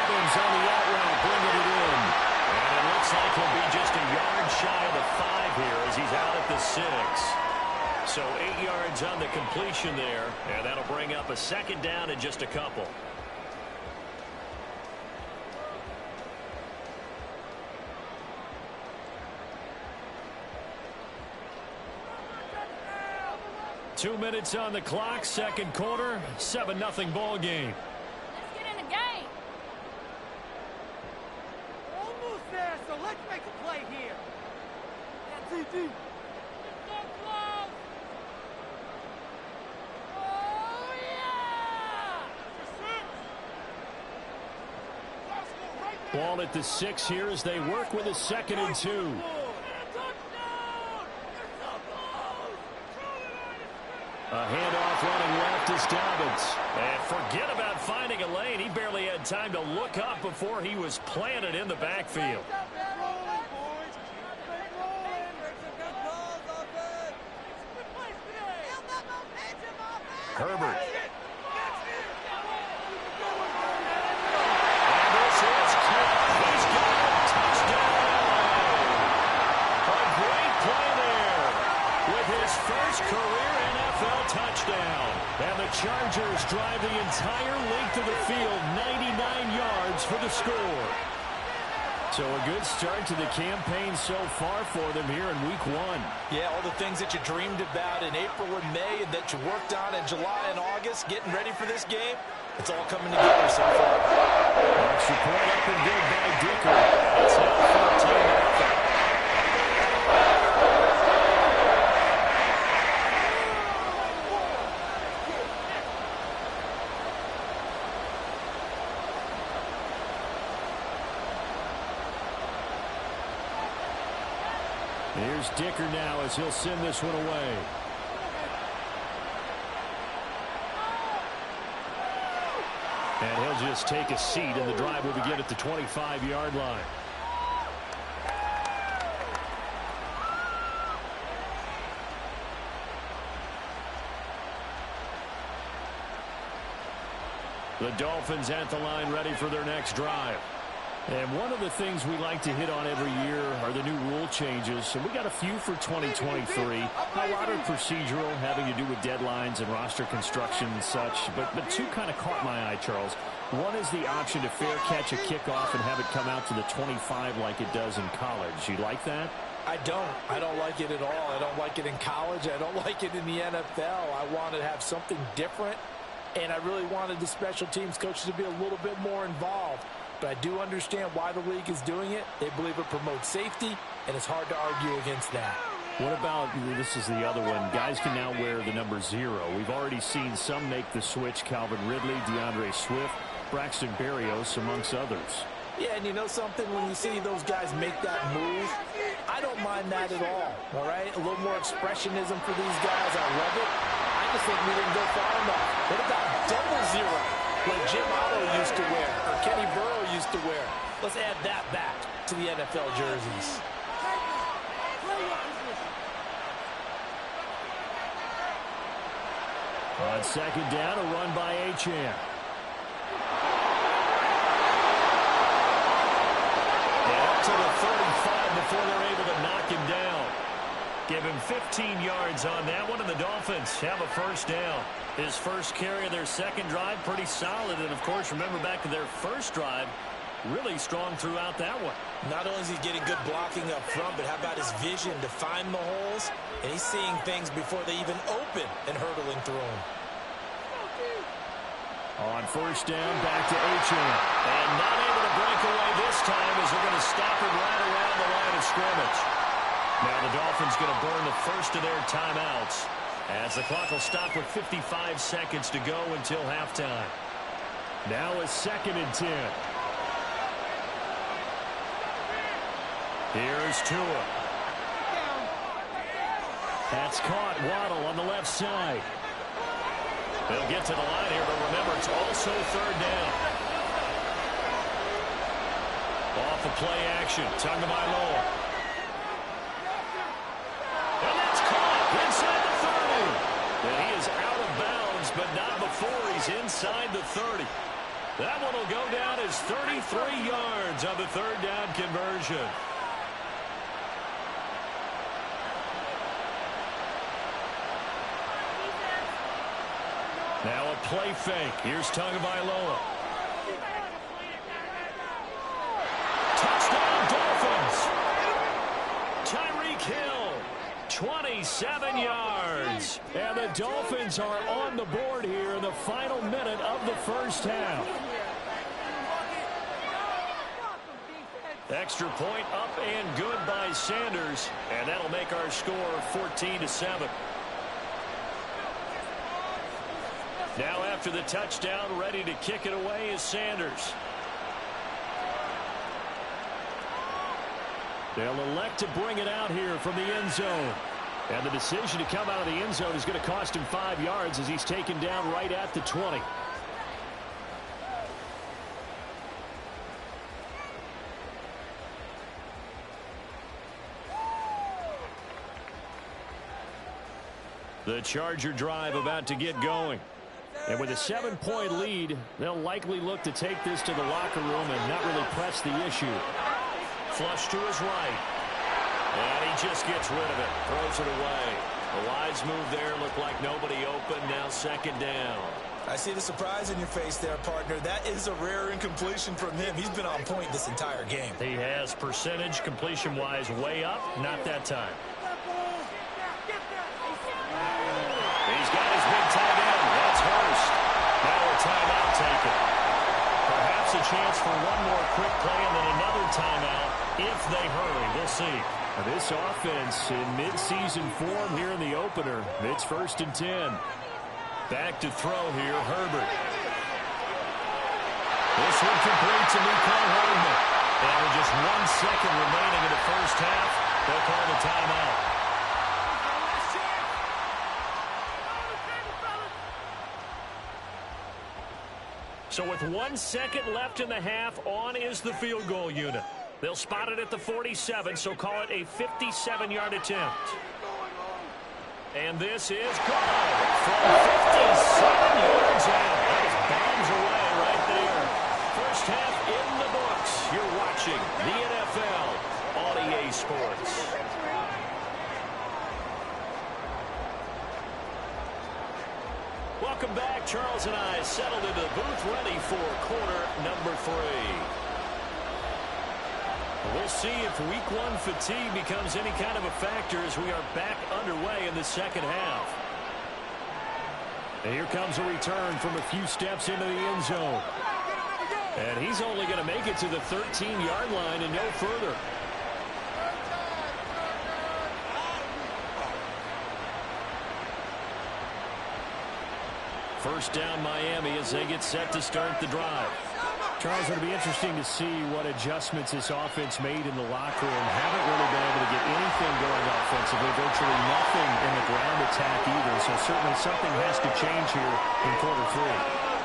Dobbins on the out route, bringing it in. And it looks like he'll be just a yard shy of the 5 here as he's out at the 6. So 8 yards on the completion there, and that'll bring up a second down in just a couple. Two minutes on the clock, second quarter, 7-0 ball game. Let's get in the game. Almost there, so let's make a play here. That's easy. So close. Oh, yeah! Ball at the 6 here as they work with a 2nd and 2. A handoff running left is Dobbins. And forget about finding a lane. He barely had time to look up before he was planted in the backfield. Herbert. And this is caught. He's got a touchdown. A great play there with his first career NFL touchdown. And the Chargers drive the entire length of the field, 99 yards for the score. So a good start to the campaign so far for them here in week 1. Yeah, all the things that you dreamed about in April and May and that you worked on in July and August, getting ready for this game, it's all coming together so far. Extra point up and good by Dicker. It's now 14-0. Here's Dicker now as he'll send this one away. And he'll just take a seat, and the drive will begin at the 25-yard line. The Dolphins at the line ready for their next drive. And one of the things we like to hit on every year are the new rule changes. So we got a few for 2023. A lot are procedural, having to do with deadlines and roster construction and such. But two kind of caught my eye, Charles. One is the option to fair catch a kickoff and have it come out to the 25 like it does in college. You like that? I don't. I don't like it at all. I don't like it in college. I don't like it in the NFL. I want to have something different. And I really wanted the special teams coaches to be a little bit more involved. But I do understand why the league is doing it. They believe it promotes safety, and it's hard to argue against that. What about, this is the other one, guys can now wear the number 0. We've already seen some make the switch, Calvin Ridley, DeAndre Swift, Braxton Berrios, amongst others. Yeah, and you know something? When you see those guys make that move, I don't mind that at all right? A little more expressionism for these guys. I love it. I just think we didn't go far enough. What about double 0? Like Jim Otto used to wear, or Kenny Burrow used to wear. Let's add that back to the NFL jerseys. On second down, a run by Achane. And up to the 35 before they're able to knock him down. Give him 15 yards on that one, and the Dolphins have a first down. His first carry of their second drive, pretty solid. And, of course, remember back to their first drive, really strong throughout that one. Not only is he getting good blocking up front, but how about his vision to find the holes? And he's seeing things before they even open and hurdling through them. On first down, back to Achane. And not able to break away this time as they're going to stop him right around the line of scrimmage. Now the Dolphins going to burn the first of their timeouts as the clock will stop with 55 seconds to go until halftime. Now a 2nd and 10. Here's Tua. That's caught. Waddle on the left side. They'll get to the line here, but remember, it's also third down. Off of play action. Tagovailoa. And that's caught inside the 30. And he is out of bounds, but not before he's inside the 30. That one will go down as 33 yards on the third down conversion. Now a play fake. Here's Tagovailoa. Touchdown Dolphins. Tyreek Hill, 27 yards. And the Dolphins are on the board here in the final minute of the first half. Extra point up and good by Sanders. And that'll make our score 14-7. Now after the touchdown, ready to kick it away is Sanders. They'll elect to bring it out here from the end zone. And the decision to come out of the end zone is going to cost him 5 yards as he's taken down right at the 20. The Charger drive about to get going. And with a 7-point lead, they'll likely look to take this to the locker room and not really press the issue. Flush to his right. And he just gets rid of it. Throws it away. A wise move there. Looked like nobody open. Now second down. I see the surprise in your face there, partner. That is a rare incompletion from him. He's been on point this entire game. He has percentage completion-wise way up. Not that time. He's got his big tight end. That's Hurst. Now a timeout taken. Perhaps a chance for one more quick play and then another timeout if they hurry. We'll see. This offense in mid-season form here in the opener. It's 1st and 10. Back to throw here, Herbert. This one complete to Mecole Hardman. And with just 1 second remaining in the first half, they'll call the timeout. So with 1 second left in the half, on is the field goal unit. They'll spot it at the 47, so call it a 57-yard attempt. And this is good from 57 yards out. That is bombs away right there. First half in the books. You're watching the NFL on EA Sports. Welcome back. Charles and I settled into the booth ready for quarter number 3. We'll see if week 1 fatigue becomes any kind of a factor as we are back underway in the second half. And here comes a return from a few steps into the end zone. And he's only going to make it to the 13-yard line and no further. First down Miami as they get set to start the drive. Charles, it'll be interesting to see what adjustments this offense made in the locker room. Haven't really been able to get anything going offensively. Virtually nothing in the ground attack either. So certainly something has to change here in quarter 3.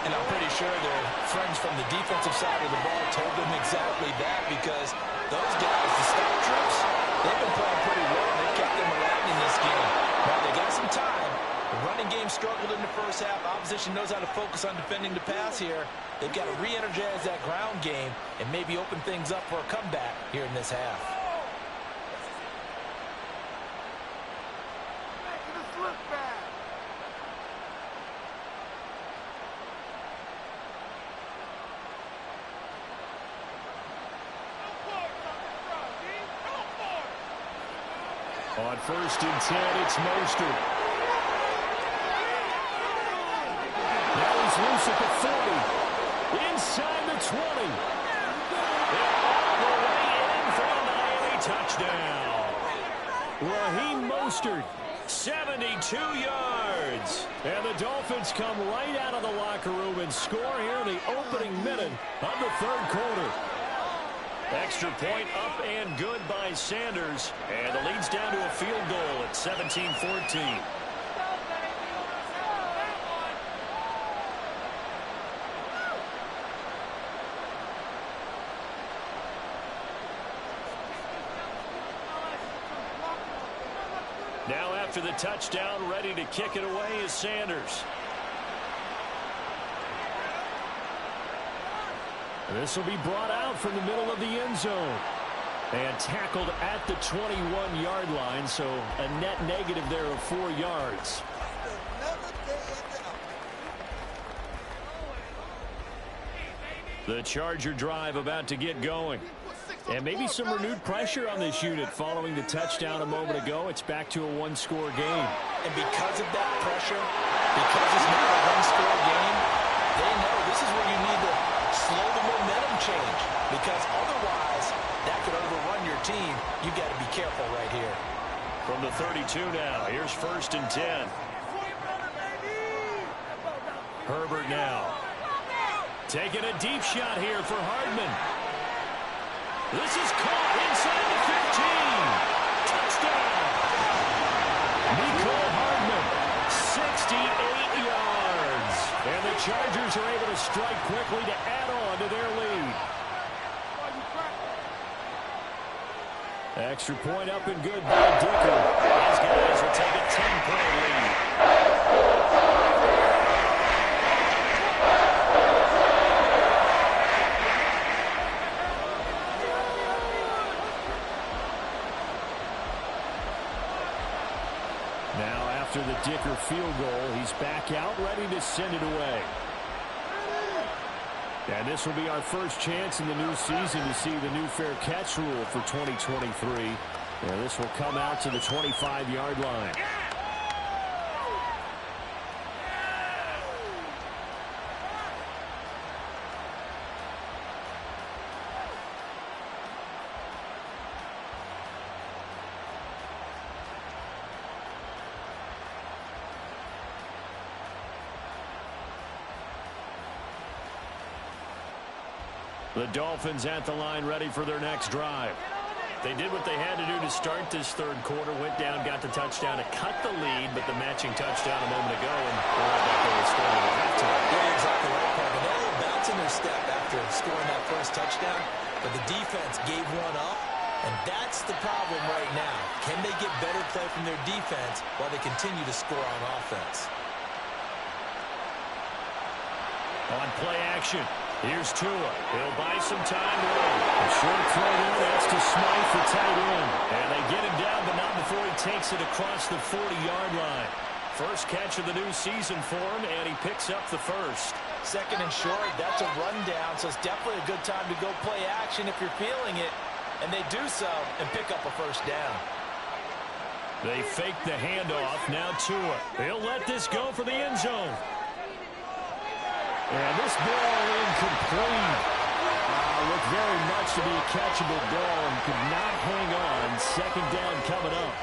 And I'm pretty sure their friends from the defensive side of the ball told them exactly that, because those guys, the scout troops, they've been playing pretty well. They've kept them around in this game. Now they got some time. The running game struggled in the first half. Opposition knows how to focus on defending the pass here. They've got to re-energize that ground game and maybe open things up for a comeback here in this half. On 1st and 10, it's Mostert. Now he's loose at the 40. Inside the 20. And all the way in for a Miami touchdown. Raheem Mostert, 72 yards. And the Dolphins come right out of the locker room and score here in the opening minute of the third quarter. Extra point up and good by Sanders. And the lead's down to a field goal at 17-14. Now after the touchdown, ready to kick it away is Sanders. This will be brought out from the middle of the end zone. And tackled at the 21-yard line, so a net negative there of 4 yards. The Charger drive about to get going. And maybe some renewed pressure on this unit following the touchdown a moment ago. It's back to a one-score game. And because of that pressure, because it's not a one-score game, they know this is where you need to slow the momentum change. Because otherwise, that could overrun your team. You've got to be careful right here. From the 32 now, here's 1st and 10. Herbert now. Taking a deep shot here for Hardman. This is caught inside the 15. Touchdown. Nicole Hardman, 68 yards. And the Chargers are able to strike quickly to add on to their lead. Extra point up and good by Dicker. These guys will take a 10-point lead. Now after the Dicker field goal, he's back out, ready to send it away. And this will be our first chance in the new season to see the new fair catch rule for 2023. And this will come out to the 25-yard line. The Dolphins at the line ready for their next drive. They did what they had to do to start this third quarter, went down, got the touchdown to cut the lead, but the matching touchdown a moment ago, and they're right back there scoring at halftime. Yeah, exactly right, Parker. They had a little bounce in their step after scoring that first touchdown, but the defense gave one up, and that's the problem right now. Can they get better play from their defense while they continue to score on offense? On play action. Here's Tua. He'll buy some time late. A short throw there. That's to Smythe for tight end. And they get him down, but not before he takes it across the 40-yard line. First catch of the new season for him, and he picks up the first. 2nd and short, that's a rundown, so it's definitely a good time to go play action if you're feeling it. And they do so and pick up a first down. They fake the handoff. Now Tua. He'll let this go for the end zone. And this ball incomplete. Looked very much to be a catchable ball and could not hang on. 2nd down coming up.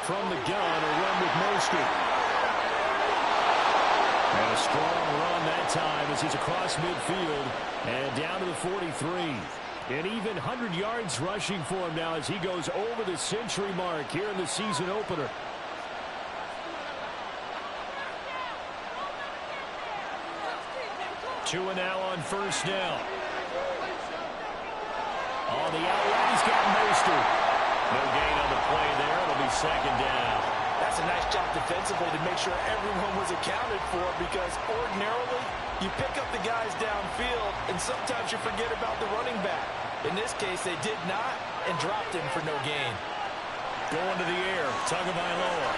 From the gun, a run with Mostert. And a strong run that time as he's across midfield and down to the 43. An even 100 yards rushing for him now as he goes over the century mark here in the season opener. Tua now on 1st down. On the outlet, he's got Mostert. No gain on the play there. It'll be 2nd down. That's a nice job defensively to make sure everyone was accounted for, because ordinarily you pick up the guys downfield and sometimes you forget about the running back. In this case, they did not and dropped him for no gain. Going to the air, Tagovailoa.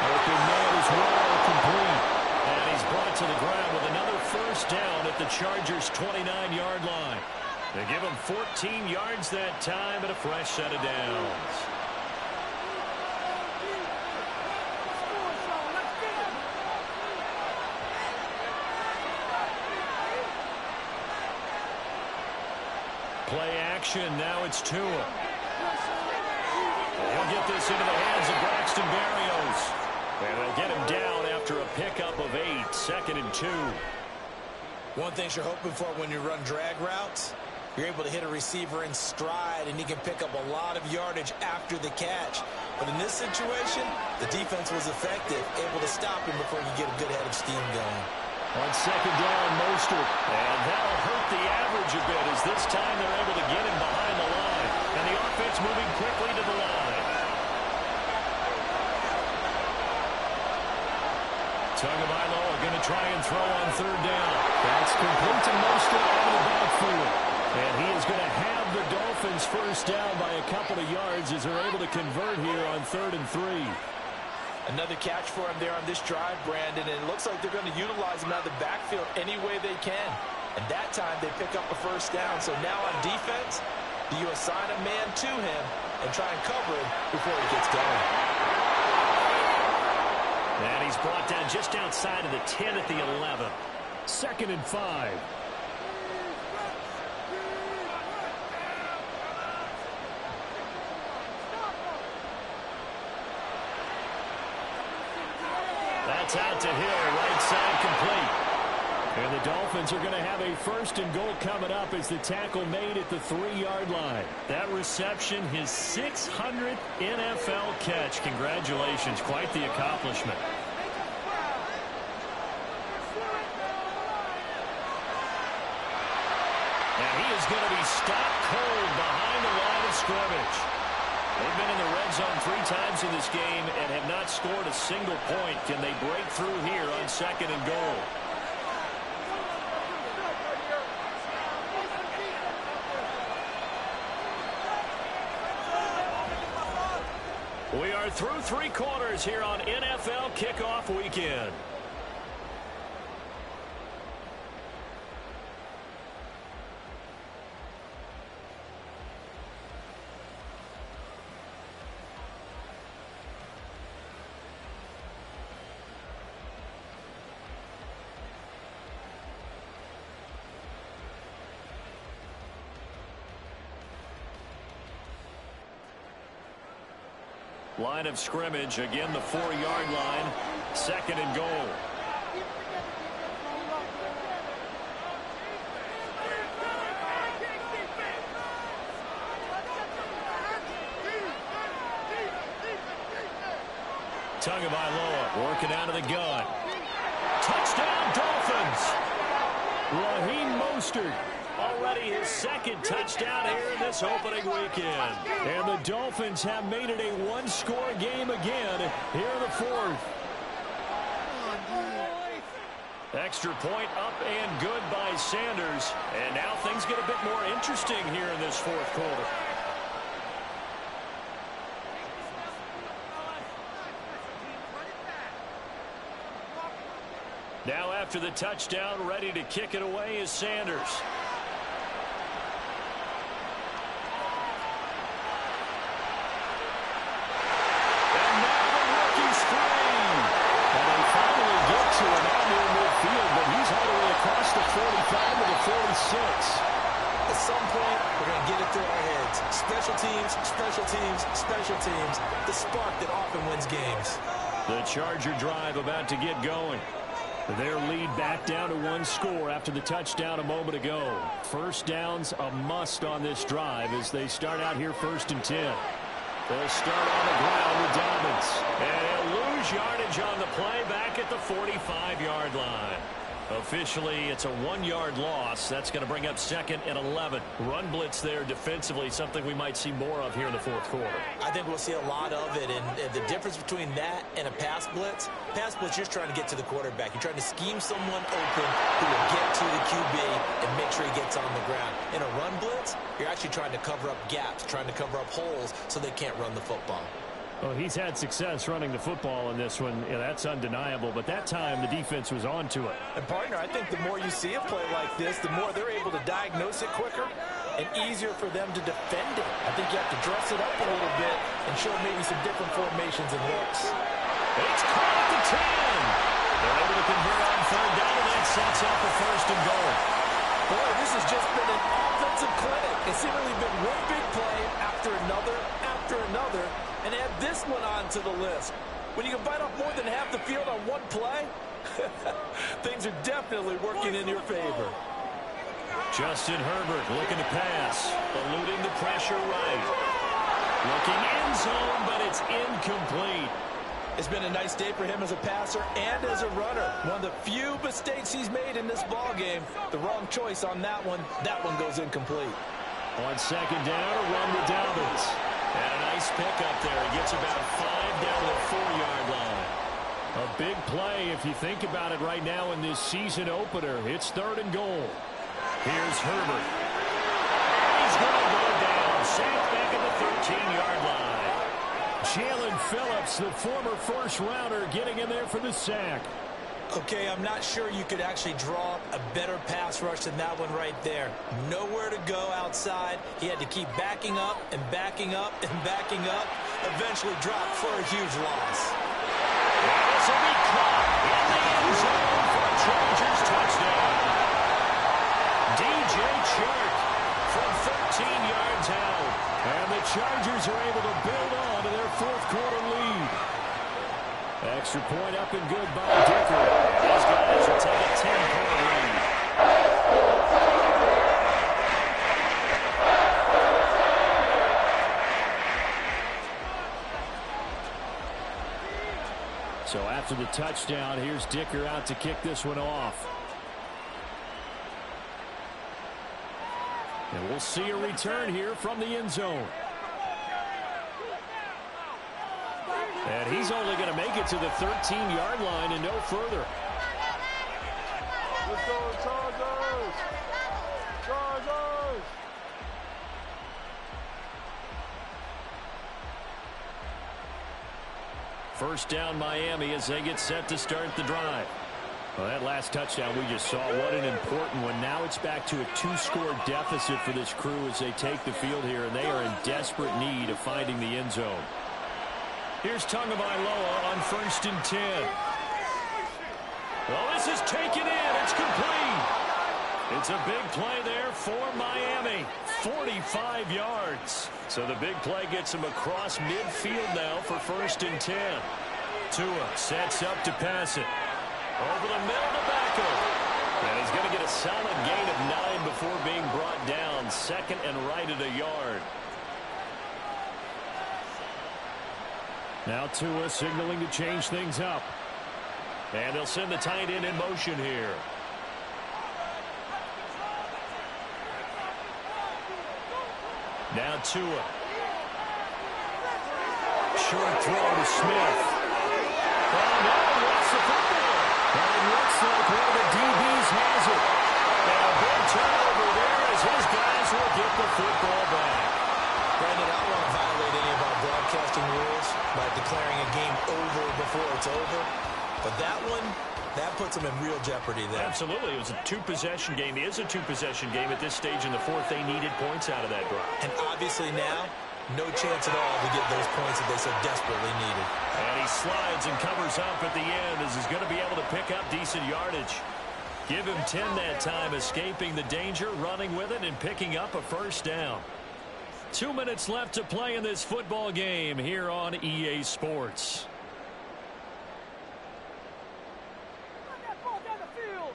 Open man is well complete. And he's brought to the ground with another first down at the Chargers' 29-yard line. They give him 14 yards that time and a fresh set of downs. Play action. Now it's Tua. He'll get this into the hands of Braxton Berrios. And they'll get him down after a pickup of 8. 2nd and 2. One thing you're hoping for when you run drag routes, you're able to hit a receiver in stride, and he can pick up a lot of yardage after the catch. But in this situation, the defense was effective, able to stop him before you get a good head of steam going. On 2nd down, Mostert. And that'll hurt the average a bit as this time they're able to get him behind the line. And the offense moving quickly to the line. Tagovailoa going to try and throw on third down. That's complete to Mostert out of the backfield. And he is going to have the Dolphins first down by a couple of yards as they're able to convert here on 3rd and 3. Another catch for him there on this drive, Brandon, and it looks like they're going to utilize him out of the backfield any way they can. And that time they pick up a first down. So now on defense, do you assign a man to him and try and cover him before he gets going? And he's brought down just outside of the 10 at the 11. 2nd and 5. That's out to Hill, right side complete. And the Dolphins are going to have a 1st and goal coming up as the tackle made at the 3-yard line. That reception, his 600th NFL catch. Congratulations, quite the accomplishment. And he is going to be stopped cold behind the line of scrimmage. They've been in the red zone 3 times in this game and have not scored a single point. Can they break through here on 2nd and goal? We are through 3 quarters here on NFL Kickoff Weekend. Line of scrimmage, again the 4-yard line, 2nd and goal. Tagovailoa working out of the gun. Touchdown Dolphins! Raheem Mostert. Already his 2nd touchdown here in this opening weekend. And the Dolphins have made it a 1-score game again here in the 4th. Extra point up and good by Sanders. And now things get a bit more interesting here in this 4th quarter. Now after the touchdown, ready to kick it away is Sanders. Across the 45 to the 46. At some point, we're going to get it through our heads. Special teams, special teams, special teams. The spark that often wins games. The Charger drive about to get going. Their lead back down to 1 score after the touchdown a moment ago. First down's a must on this drive as they start out here 1st and 10. They'll start on the ground with Dobbins. And they'll lose yardage on the play back at the 45-yard line. Officially, it's a 1-yard loss. That's going to bring up 2nd and 11. Run blitz there defensively, something we might see more of here in the 4th quarter. I think we'll see a lot of it, and the difference between that and a pass blitz, you're trying to get to the quarterback. You're trying to scheme someone open who will get to the QB and make sure he gets on the ground. In a run blitz, you're actually trying to cover up gaps, trying to cover up holes so they can't run the football. Well, he's had success running the football in this one. Yeah, that's undeniable. But that time, the defense was on to it. And, partner, I think the more you see a play like this, the more they're able to diagnose it quicker and easier for them to defend it. I think you have to dress it up a little bit and show maybe some different formations and looks. It's caught at the 10. They're able to convert on 3rd down, and that sets up the 1st and goal. Boy, this has just been an offensive clinic. It's seemingly been one big play after another, and add this one on to the list. When you can bite off more than half the field on one play, things are definitely working in your favor. Justin Herbert looking to pass, eluding the pressure right. Looking end zone, but it's incomplete. It's been a nice day for him as a passer and as a runner. One of the few mistakes he's made in this ball game. The wrong choice on that one. That one goes incomplete. On 2nd down, a run with Dobbins. And a nice pick up there. He gets about 5 down to the 4-yard line. A big play if you think about it right now in this season opener. It's 3rd and goal. Here's Herbert. He's going to go down. Sacked back at the 13-yard line. Jalen Phillips, the former first-rounder, getting in there for the sack. Okay, I'm not sure you could actually draw up a better pass rush than that one right there. Nowhere to go outside. He had to keep backing up and backing up and backing up. Eventually dropped for a huge loss. This will be caught in the end zone for a Chargers touchdown. DJ Chark from 13 yards out. And the Chargers are able to build on to their 4th quarter lead. Extra point up and good by Dicker. These guys will take a 10-point lead. So after the touchdown, here's Dicker out to kick this one off. And we'll see a return here from the end zone. And he's only going to make it to the 13-yard line and no further. Let's go, Chargers! Chargers! First down Miami as they get set to start the drive. Well, that last touchdown we just saw, what an important one. Now it's back to a 2-score deficit for this crew as they take the field here, and they are in desperate need of finding the end zone. Here's Tagovailoa on 1st and 10. Well, this is taken in. It's complete. It's a big play there for Miami. 45 yards. So the big play gets him across midfield now for 1st and 10. Tua sets up to pass it. Over the middle to Beckham. And he's going to get a solid gain of 9 before being brought down. 2nd and right at a yard. Now Tua signaling to change things up. And they'll send the tight end in motion here. Now Tua. Short throw to Smith. And now what's the football? And it looks like one of the DBs has it. And a big turnover there as his guys will get the football back. Brandon, I don't want to violate any of our broadcasting rules by declaring a game over before it's over. But that one, that puts them in real jeopardy there. Absolutely. It was a 2-possession game. It is a 2-possession game at this stage in the 4th. They needed points out of that drive. And obviously now, no chance at all to get those points that they so desperately needed. And he slides and covers up at the end as he's going to be able to pick up decent yardage. Give him 10 that time, escaping the danger, running with it, and picking up a 1st down. 2 minutes left to play in this football game here on EA Sports. Run that ball down the field.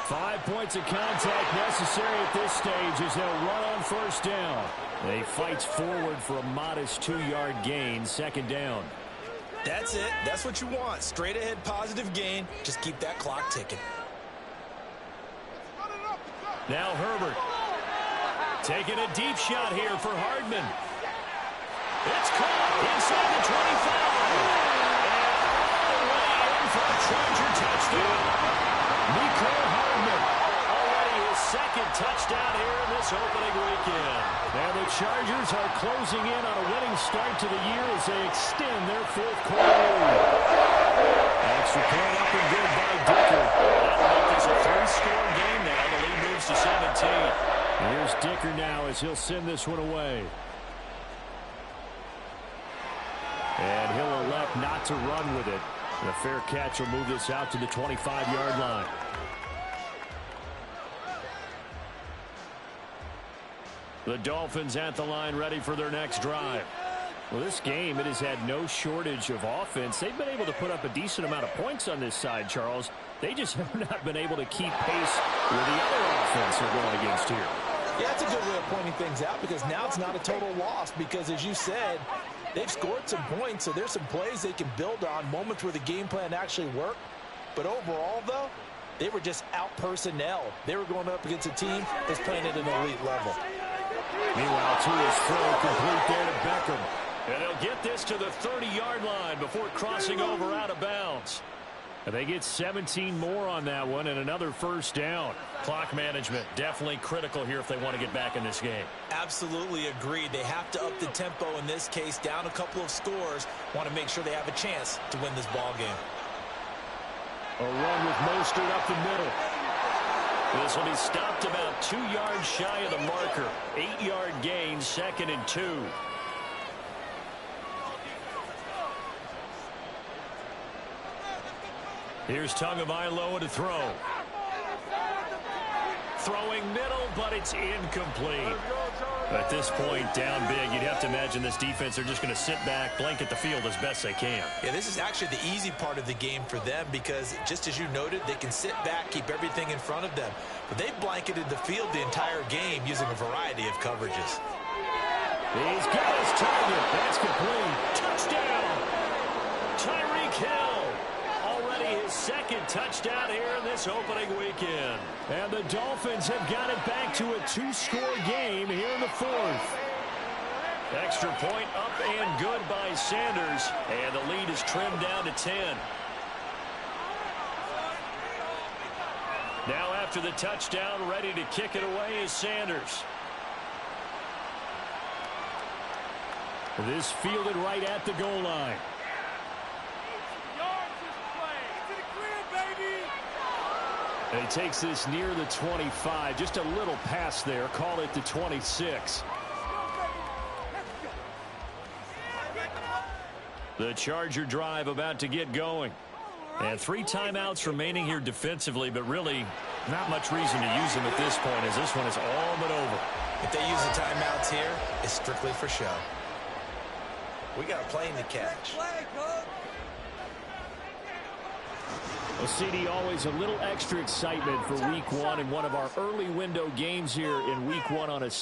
5 points of contact necessary at this stage as they'll run on 1st down. They fights forward for a modest 2-yard gain, 2nd down. That's it. That's what you want. Straight ahead positive gain. Just keep that clock ticking. Now Herbert. Taking a deep shot here for Hardman. It's caught inside the 25. And all the way in for a Charger touchdown. Nico Hardman. Already his 2nd touchdown here in this opening weekend. And the Chargers are closing in on a winning start to the year as they extend their 4th quarter lead. Extra point up and good by Dicker. That'll make this a 3-score game now. The lead moves to 17. Here's Dicker now as he'll send this one away. And he'll elect not to run with it. And a fair catch will move this out to the 25-yard line. The Dolphins at the line ready for their next drive. Well, this game, it has had no shortage of offense. They've been able to put up a decent amount of points on this side, Charles. They just have not been able to keep pace with the other offense they're going against here. Yeah, that's a good way of pointing things out because now it's not a total loss because, as you said, they've scored some points, so there's some plays they can build on, moments where the game plan actually worked. But overall, though, they were just out-personnel. They were going up against a team that's playing at an elite level. Meanwhile, Tua's throw complete there to Beckham. And they'll get this to the 30-yard line before crossing over out of bounds. And they get 17 more on that one and another first down. Clock management definitely critical here if they want to get back in this game. Absolutely agreed. They have to up the tempo in this case, down a couple of scores. Want to make sure they have a chance to win this ball game. A run with Mostert up the middle. This will be stopped about 2 yards shy of the marker. 8-yard gain, 2nd and 2. Here's Tagovailoa to throw. Throwing middle, but it's incomplete. At this point, down big, you'd have to imagine this defense are just going to sit back, blanket the field as best they can. Yeah, this is actually the easy part of the game for them because, just as you noted, they can sit back, keep everything in front of them. But they've blanketed the field the entire game using a variety of coverages. He's got his target. That's complete. Touchdown! Tyreek Hill. Already his 2nd touchdown here in this opening weekend. And the Dolphins have got it back to a 2-score game here in the 4th. Extra point up and good by Sanders. And the lead is trimmed down to 10. Now after the touchdown, ready to kick it away is Sanders. This fielded right at the goal line. And he takes this near the 25. Just a little pass there. Call it the 26. The Charger drive about to get going. And 3 timeouts remaining here defensively, but really not much reason to use them at this point as this one is all but over. If they use the timeouts here, it's strictly for show. We got a plane to catch. Well, CD, always a little extra excitement for Week 1 and one of our early window games here in Week 1 on a